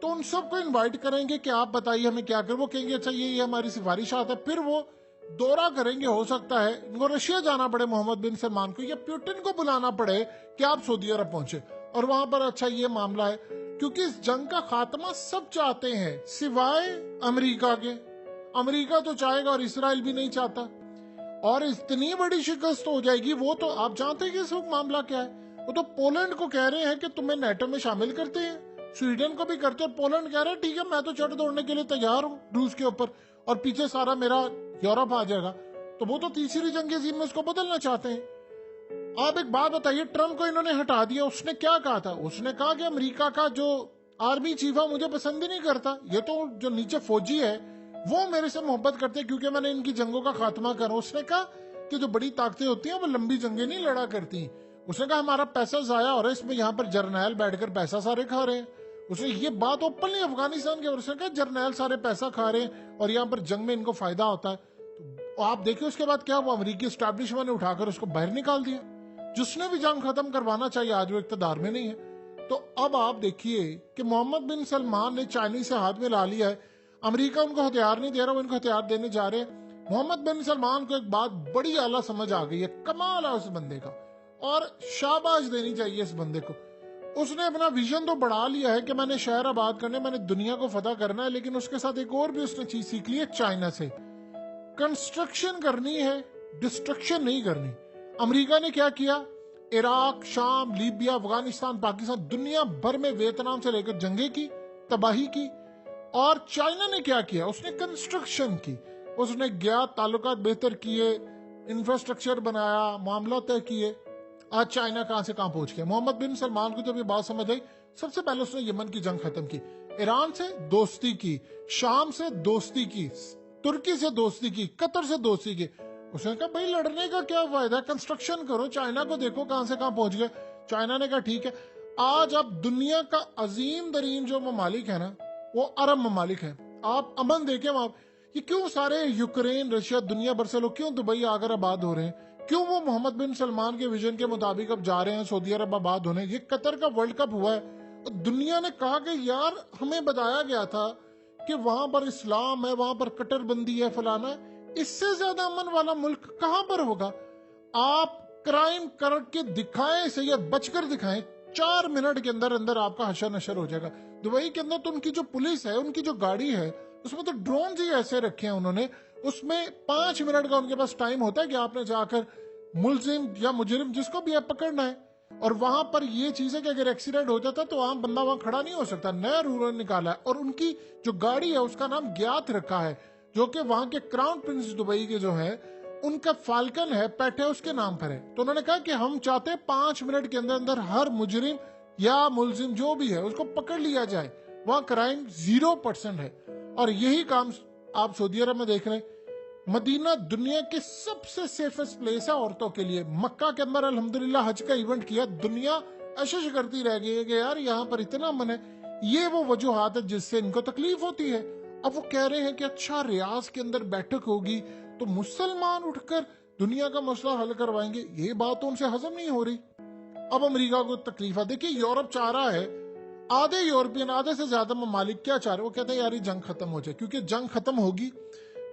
تو ان سب کو انوائٹ کریں گے کہ آپ بتائیے ہمیں کیا کریں. وہ کہیں گے اچھا یہ ہماری سفارشات ہے. پھر وہ دورہ کریں گے. ہو سکتا ہے ان کو رشیا جانا پڑے محمد بن سلمان کو, یا پیوٹن کو بلانا پڑے کہ آپ سعودی عرب پہنچے اور وہاں پر اچھا یہ معاملہ ہے. کیونکہ اس جنگ کا خاتمہ سب چاہتے ہیں سوائے امریکہ کے. امریکہ تو چاہے گا اور اسرائیل بھی نہیں چاہتا, اور اتنی بڑی شکست ہو جائے گی. وہ تو آپ جانتے ہیں کہ اس وقت معاملہ کیا ہے. وہ تو پولینڈ کو کہہ رہے ہیں کہ تمہیں نیٹو میں شامل کرتے ہیں, سویڈن کو بھی کرتے ہیں, اور پولینڈ کہہ رہا ہے ٹھیک ہے میں تو چڑھ دوڑنے کے لیے تیار ہوں روس کے اوپر, اور پیچھے سارا میرا یورپ آ جائے گا. تو وہ تو تیسری جنگ عظیم میں اس کو بدلنا چاہتے ہیں. آپ ایک بات بتائیے, ٹرمپ کو انہوں نے ہٹا دیا, اس نے کیا کہا تھا؟ اس نے کہا کہ امریکہ کا جو آرمی چیف ہے مجھے پسند ہی نہیں کرتا, یہ تو جو نیچے فوجی ہے وہ میرے سے محبت کرتے ہیں کیونکہ میں نے ان کی جنگوں کا خاتمہ کرا. اس نے کہا کہ جو بڑی طاقتیں ہوتی ہیں وہ لمبی جنگیں نہیں لڑا کرتی. اس نے کہا ہمارا پیسہ ضائع ہو رہا ہے, اس میں یہاں پر جرنیل بیٹھ کر پیسہ سارے کھا رہے ہیں. اس نے یہ بات اوپنلی افغانستان کے, اس نے کہا جرنیل سارے پیسہ کھا رہے ہیں اور یہاں پر جنگ میں ان کو فائدہ ہوتا ہے. تو آپ دیکھیں اس کے بعد کیا, وہ امریکی اسٹیبلشمنٹ نے اٹھا کر اس کو باہر نکال دیا. جس نے بھی جنگ ختم کروانا چاہیے آج وہ اقتدار میں نہیں ہے. تو اب آپ دیکھیے کہ محمد بن سلمان نے چائنی سے ہاتھ میں لا لیا ہے. امریکہ ان کو ہتھیار نہیں دے رہا, وہ ان کو ہتھیار دینے جا رہے ہیں. محمد بن سلمان کو ایک بات بڑی اعلیٰ سمجھ آ گئی ہے, کمال ہے اس بندے کا, اور شاباش دینی چاہیے اس بندے کو. اس نے اپنا ویژن تو بڑھا لیا ہے کہ میں نے شہر آباد کرنے, میں نے دنیا کو فتح کرنا ہے, لیکن اس کے ساتھ ایک اور بھی اس نے چیز سیکھ لی ہے چائنا سے. کنسٹرکشن کرنی ہے, ڈسٹرکشن نہیں کرنی. امریکہ نے کیا کیا, عراق, شام, لیبیا, افغانستان, پاکستان, دنیا بھر میں ویتنام سے لے کر جنگیں کی, تباہی کی. اور چائنا نے کیا کیا, اس نے کنسٹرکشن کی. اس نے گیا, تعلقات بہتر کیے, انفراسٹرکچر بنایا, معاملات طے کیے. آج چائنا کہاں سے کہاں پہنچ گیا. محمد بن سلمان کو جب یہ بات سمجھ آئی, سب سے پہلے اس نے یمن کی جنگ ختم کی, ایران سے دوستی کی, شام سے دوستی کی, ترکی سے دوستی کی, قطر سے دوستی کی. اس نے کہا بھائی لڑنے کا کیا فائدہ ہے, کنسٹرکشن کرو. چائنا کو دیکھو کہاں سے کہاں پہنچ گئے. چائنا نے کہا ٹھیک ہے. آج اب دنیا کا عظیم ترین جو ممالک ہے نا وہ عرب ممالک ہیں. آپ امن دیکھیں وہاں, یہ کیوں سارے یوکرین, رشیا, دنیا بھر سے لوگ کیوں دبئی آ کر آباد ہو رہے ہیں, کیوں وہ محمد بن سلمان کے ویژن کے مطابق اب جا رہے ہیں سعودی عرب آباد ہونے. یہ قطر کا ورلڈ کپ ہوا ہے, دنیا نے کہا کہ یار ہمیں بتایا گیا تھا کہ وہاں پر اسلام ہے, وہاں پر کٹر بندی ہے, فلانا ہے. اس سے زیادہ امن والا ملک کہاں پر ہوگا. آپ کرائم کر کے دکھائیں, صحیح بچ کر دکھائیں, 4 منٹ کے اندر اندر آپ کا حشر نشر ہو جائے گا. دبئی کے اندر تو ان کی جو پولیس ہے, ان کی جو گاڑی ہے, اس میں تو ڈرونز ہی ایسے رکھے ہیں انہوں نے, اس میں 5 منٹ کا ان کے پاس ٹائم ہوتا ہے کہ آپ نے جا کر ملزم یا مجرم جس کو بھی آپ پکڑنا ہے. اور وہاں پر یہ چیز ہے کہ اگر ایکسیڈنٹ ہو جاتا تو عام بندہ وہاں کھڑا نہیں ہو سکتا, نیا رول نکالا ہے. اور ان کی جو گاڑی ہے اس کا نام گیات رکھا ہے, جو کہ وہاں کے کراؤن پرنس دبئی کے جو ہے ان کا فالکن ہے, پیٹ ہے, اس کے نام پر ہے. تو انہوں نے کہا کہ ہم چاہتے ہیں 5 منٹ کے اندر اندر ہر مجرم یا ملزم جو بھی ہے اس کو پکڑ لیا جائے. وہاں کرائم 0% ہے. اور یہی کام آپ سعودی عرب میں دیکھ رہے ہیں. مدینہ دنیا کے سب سے سیفسٹ پلیس ہے عورتوں کے لیے. مکہ کے اندر الحمدللہ حج کا ایونٹ کیا, دنیا اشش کرتی رہ گئی ہے کہ یار یہاں پر اتنا امن ہے. یہ وہ وجوہات ہے جس سے ان کو تکلیف ہوتی ہے. اب وہ کہہ رہے ہیں کہ اچھا ریاض کے اندر بیٹھک ہوگی تو مسلمان اٹھ کر دنیا کا مسئلہ حل کروائیں گے. یہ بات تو ان سے ہضم نہیں ہو رہی. اب امریکہ کو تکلیف ہے. دیکھیے یورپ چاہ رہا ہے, آدھے یورپین, آدھے سے زیادہ ممالک کیا چاہ رہے ہیں, وہ کہتے ہیں یار یہ جنگ ختم ہو جائے, کیونکہ جنگ ختم ہوگی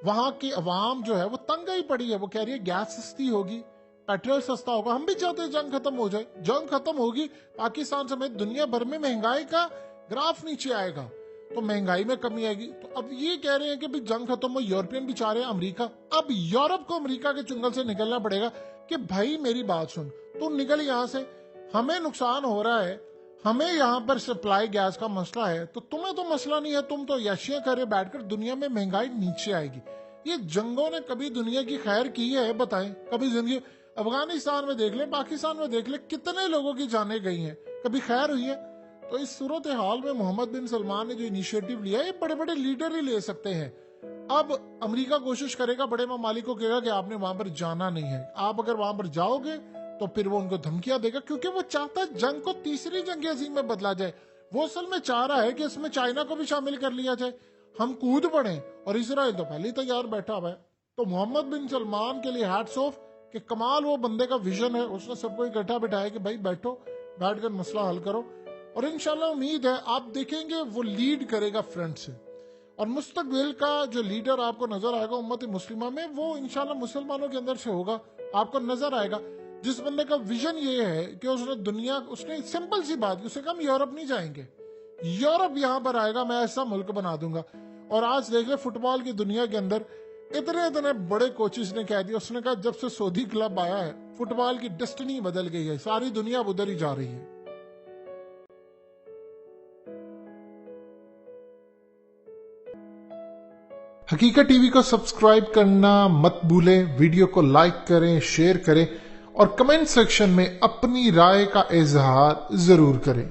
وہاں کی عوام جو ہے وہ تنگ ہی پڑی ہے. وہ کہہ رہی ہے گیس سستی ہوگی, پیٹرول سستا ہوگا. ہم بھی چاہتے ہیں جنگ ختم ہو جائے. جنگ ختم ہوگی, پاکستان سمیت دنیا بھر میں مہنگائی کا گراف نیچے آئے گا, تو مہنگائی میں کمی آئے گی. تو اب یہ کہہ رہے ہیں کہ جنگ ختم ہو, یورپین بھی چاہ رہے ہیں, امریکہ. اب یورپ کو امریکہ کے چنگل سے نکلنا پڑے گا کہ بھائی میری بات سن, تو نکل یہاں سے, ہمیں نقصان ہو رہا ہے, ہمیں یہاں پر سپلائی گیس کا مسئلہ ہے, تو تمہیں تو مسئلہ نہیں ہے, تم تو یشیاں کرے بیٹھ کر, دنیا میں مہنگائی نیچے آئے گی. یہ جنگوں نے کبھی دنیا کی خیر کی ہے بتائیں, کبھی زندگی. افغانستان میں دیکھ لیں, پاکستان میں دیکھ لیں, کتنے لوگوں کی جانیں گئی ہیں, کبھی خیر ہوئی ہے. تو اس صورتحال میں محمد بن سلمان نے جو انیشیٹو لیا ہے, یہ بڑے بڑے لیڈر ہی لے سکتے ہیں. اب امریکہ کوشش کرے گا, بڑے ممالک کو کہے گا کہ آپ نے وہاں پر جانا نہیں ہے. آپ اگر وہاں پر جاؤ گے تو پھر وہ ان کو دھمکیاں دے گا, کیونکہ وہ چاہتا ہے جنگ کو تیسری جنگ عظیم میں بدلا جائے. وہ اصل میں چاہ رہا ہے کہ اس میں چائنا کو بھی شامل کر لیا جائے, ہم کود پڑیں, اور اسرائیل تو پہلے تیار بیٹھا ہوا ہے. تو محمد بن سلمان کے لیے ہیٹس آف, کہ کمال وہ بندے کا ویژن ہے. اس نے سب کو اکٹھا بٹھایا کہ بھائی بیٹھو, بیٹھ کر مسئلہ حل کرو. اور انشاءاللہ امید ہے آپ دیکھیں گے وہ لیڈ کرے گا فرنٹ سے، اور مستقبل کا جو لیڈر آپ کو نظر آئے گا امت مسلمہ میں، وہ انشاءاللہ مسلمانوں کے اندر سے ہوگا، آپ کو نظر آئے گا، جس بندے کا ویژن یہ ہے کہ اس نے سمپل سی بات کی، اسے کہا ہم یورپ نہیں جائیں گے، یورپ یہاں پر آئے گا، میں ایسا ملک بنا دوں گا۔ اور آج دیکھ لیں فٹ بال کی دنیا کے اندر اتنے بڑے کوچز نے کہہ دیا، اس نے کہا جب سے سعودی کلب آیا ہے فٹ بال کی ڈسٹنی بدل گئی ہے، ساری دنیا اب ادھر ہی جا رہی ہے۔ حقیقت ٹی وی کو سبسکرائب کرنا مت بھولیں، ویڈیو کو لائک کریں، شیئر کریں اور کمنٹ سیکشن میں اپنی رائے کا اظہار ضرور کریں۔